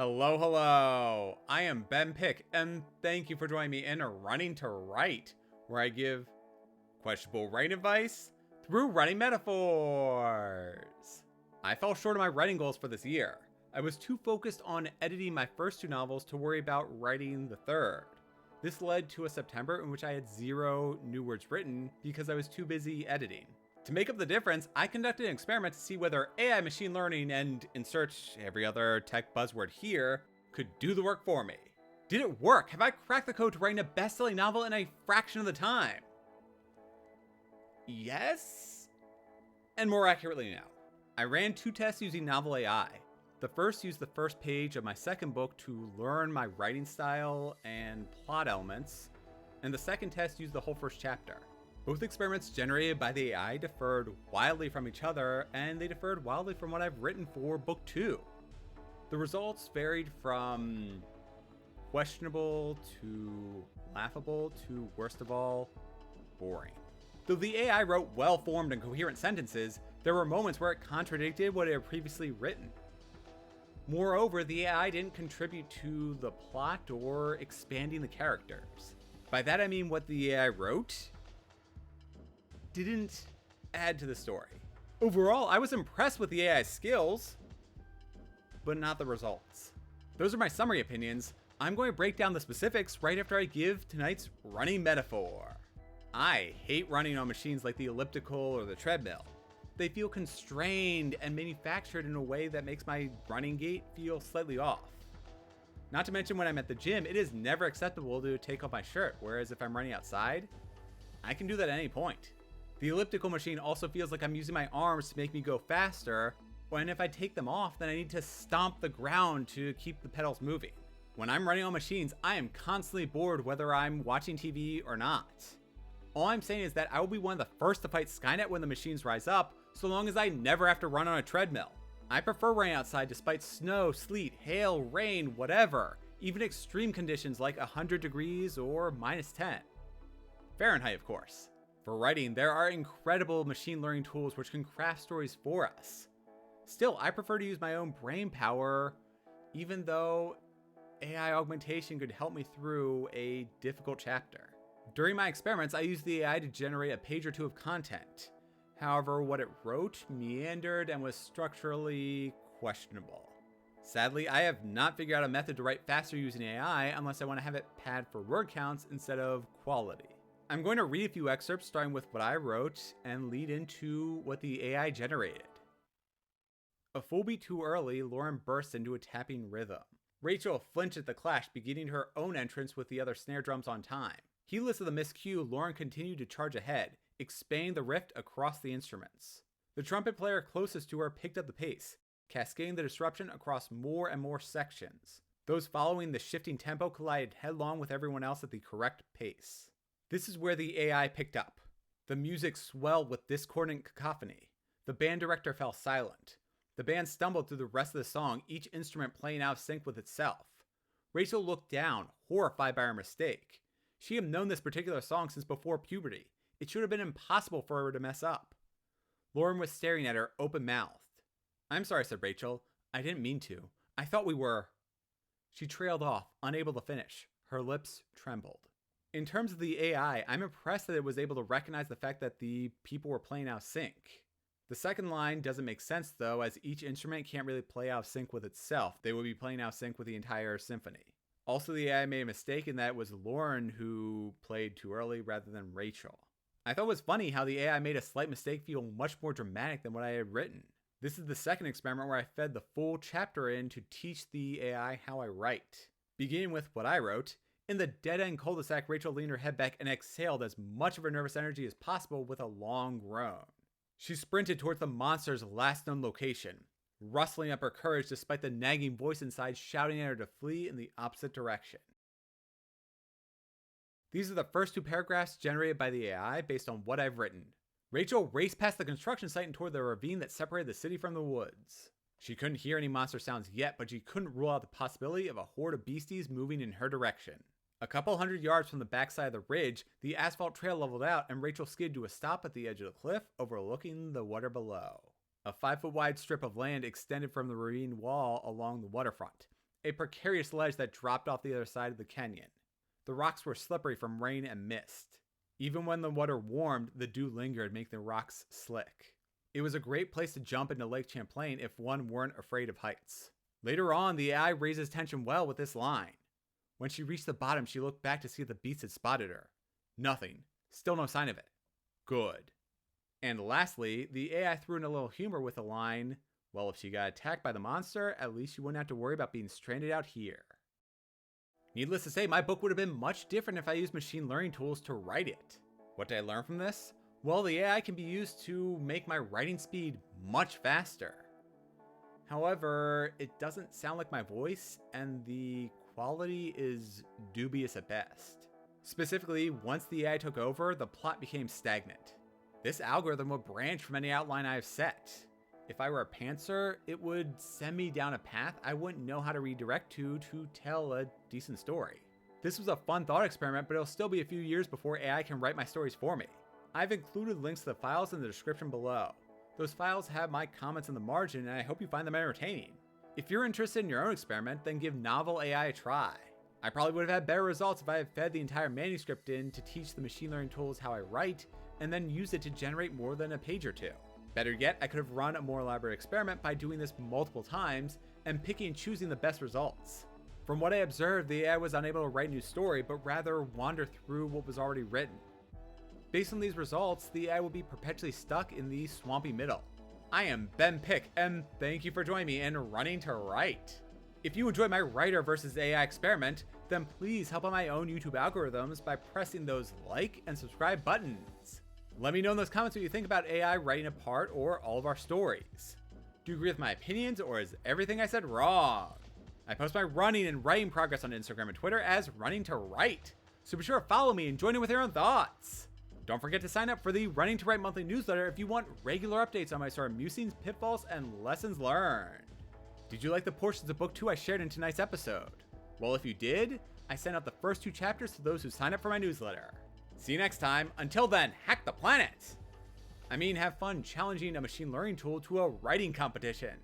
Hello, hello. I am Ben Pick, and thank you for joining me in Running to Write, where I give questionable writing advice through running metaphors. I fell short of my writing goals for this year. I was too focused on editing my first two novels to worry about writing the third. This led to a September in which I had 0 new words written because I was too busy editing. To make up the difference, I conducted an experiment to see whether AI, machine learning, and insert every other tech buzzword here could do the work for me. Did it work? Have I cracked the code to writing a best-selling novel in a fraction of the time? Yes? And more accurately no. I ran 2 tests using novelAI. The first used the first page of my second book to learn my writing style and plot elements, and the second test used the whole first chapter. Both experiments generated by the AI differed wildly from each other, and they differed wildly from what I've written for book 2. The results varied from questionable to laughable to, worst of all, boring. Though the AI wrote well-formed and coherent sentences, there were moments where it contradicted what it had previously written. Moreover, the AI didn't contribute to the plot or expanding the characters. By that I mean what the AI wrote didn't add to the story. Overall, I was impressed with the AI's skills, but not the results. Those are my summary opinions. I'm going to break down the specifics right after I give tonight's running metaphor. I hate running on machines like the elliptical or the treadmill. They feel constrained and manufactured in a way that makes my running gait feel slightly off. Not to mention when I'm at the gym, it is never acceptable to take off my shirt, whereas if I'm running outside, I can do that at any point. The elliptical machine also feels like I'm using my arms to make me go faster, and if I take them off, then I need to stomp the ground to keep the pedals moving. When I'm running on machines, I am constantly bored whether I'm watching TV or not. All I'm saying is that I will be one of the first to fight Skynet when the machines rise up, so long as I never have to run on a treadmill. I prefer running outside despite snow, sleet, hail, rain, whatever, even extreme conditions like 100 degrees or -10. Fahrenheit, of course. For writing, there are incredible machine learning tools which can craft stories for us. Still, I prefer to use my own brain power, even though AI augmentation could help me through a difficult chapter. During my experiments, I used the AI to generate a page or 2 of content. However, what it wrote meandered and was structurally questionable. Sadly, I have not figured out a method to write faster using AI unless I want to have it pad for word counts instead of quality. I'm going to read a few excerpts starting with what I wrote and lead into what the AI generated. A full beat too early, Lauren burst into a tapping rhythm. Rachel flinched at the clash, beginning her own entrance with the other snare drums on time. Heedless of the miscue, Lauren continued to charge ahead, expanding the rift across the instruments. The trumpet player closest to her picked up the pace, cascading the disruption across more and more sections. Those following the shifting tempo collided headlong with everyone else at the correct pace. This is where the AI picked up. The music swelled with discordant cacophony. The band director fell silent. The band stumbled through the rest of the song, each instrument playing out of sync with itself. Rachel looked down, horrified by her mistake. She had known this particular song since before puberty. It should have been impossible for her to mess up. Lauren was staring at her, open-mouthed. "I'm sorry," said Rachel. "I didn't mean to. I thought we were..." She trailed off, unable to finish. Her lips trembled. In terms of the AI, I'm impressed that it was able to recognize the fact that the people were playing out of sync. The second line doesn't make sense though, as each instrument can't really play out of sync with itself. They would be playing out of sync with the entire symphony. Also, the AI made a mistake in that it was Lauren who played too early rather than Rachel. I thought it was funny how the AI made a slight mistake feel much more dramatic than what I had written. This is the second experiment where I fed the full chapter in to teach the AI how I write. Beginning with what I wrote, in the dead-end cul-de-sac, Rachel leaned her head back and exhaled as much of her nervous energy as possible with a long groan. She sprinted towards the monster's last known location, rustling up her courage despite the nagging voice inside shouting at her to flee in the opposite direction. These are the first 2 paragraphs generated by the AI based on what I've written. Rachel raced past the construction site and toward the ravine that separated the city from the woods. She couldn't hear any monster sounds yet, but she couldn't rule out the possibility of a horde of beasties moving in her direction. A couple hundred yards from the backside of the ridge, the asphalt trail leveled out and Rachel skidded to a stop at the edge of the cliff, overlooking the water below. A 5-foot wide strip of land extended from the ravine wall along the waterfront. a precarious ledge that dropped off the other side of the canyon. The rocks were slippery from rain and mist. Even when the water warmed, the dew lingered, making the rocks slick. It was a great place to jump into Lake Champlain if one weren't afraid of heights. Later on, the AI raises tension well with this line. When she reached the bottom, she looked back to see if the beast had spotted her. Nothing. Still no sign of it. Good. And lastly, the AI threw in a little humor with the line, well, if she got attacked by the monster, at least you wouldn't have to worry about being stranded out here. Needless to say, my book would have been much different if I used machine learning tools to write it. What did I learn from this? Well, the AI can be used to make my writing speed much faster. However, it doesn't sound like my voice, and the quality is dubious at best. Specifically, once the AI took over, the plot became stagnant. This algorithm would branch from any outline I've set. If I were a pantser, it would send me down a path I wouldn't know how to redirect to tell a decent story. This was a fun thought experiment, but it'll still be a few years before AI can write my stories for me. I've included links to the files in the description below. Those files have my comments in the margin, and I hope you find them entertaining. If you're interested in your own experiment, then give novelAI a try. I probably would have had better results if I had fed the entire manuscript in to teach the machine learning tools how I write, and then used it to generate more than a page or two. Better yet, I could have run a more elaborate experiment by doing this multiple times and picking and choosing the best results. From what I observed, the AI was unable to write a new story, but rather wander through what was already written. Based on these results, the AI will be perpetually stuck in the swampy middle. I am Ben Pick, and thank you for joining me in Running to Write. If you enjoyed my writer versus AI experiment, then please help out my own YouTube algorithms by pressing those like and subscribe buttons. Let me know in those comments what you think about AI writing a part or all of our stories. Do you agree with my opinions, or is everything I said wrong? I post my running and writing progress on Instagram and Twitter as Running to Write, so be sure to follow me and join in with your own thoughts. Don't forget to sign up for the Running to Write monthly newsletter if you want regular updates on my story musings, pitfalls, and lessons learned. Did you like the portions of Book 2 I shared in tonight's episode? Well, if you did, I sent out the first 2 chapters to those who sign up for my newsletter. See you next time. Until then, hack the planet! I mean, have fun challenging a machine learning tool to a writing competition.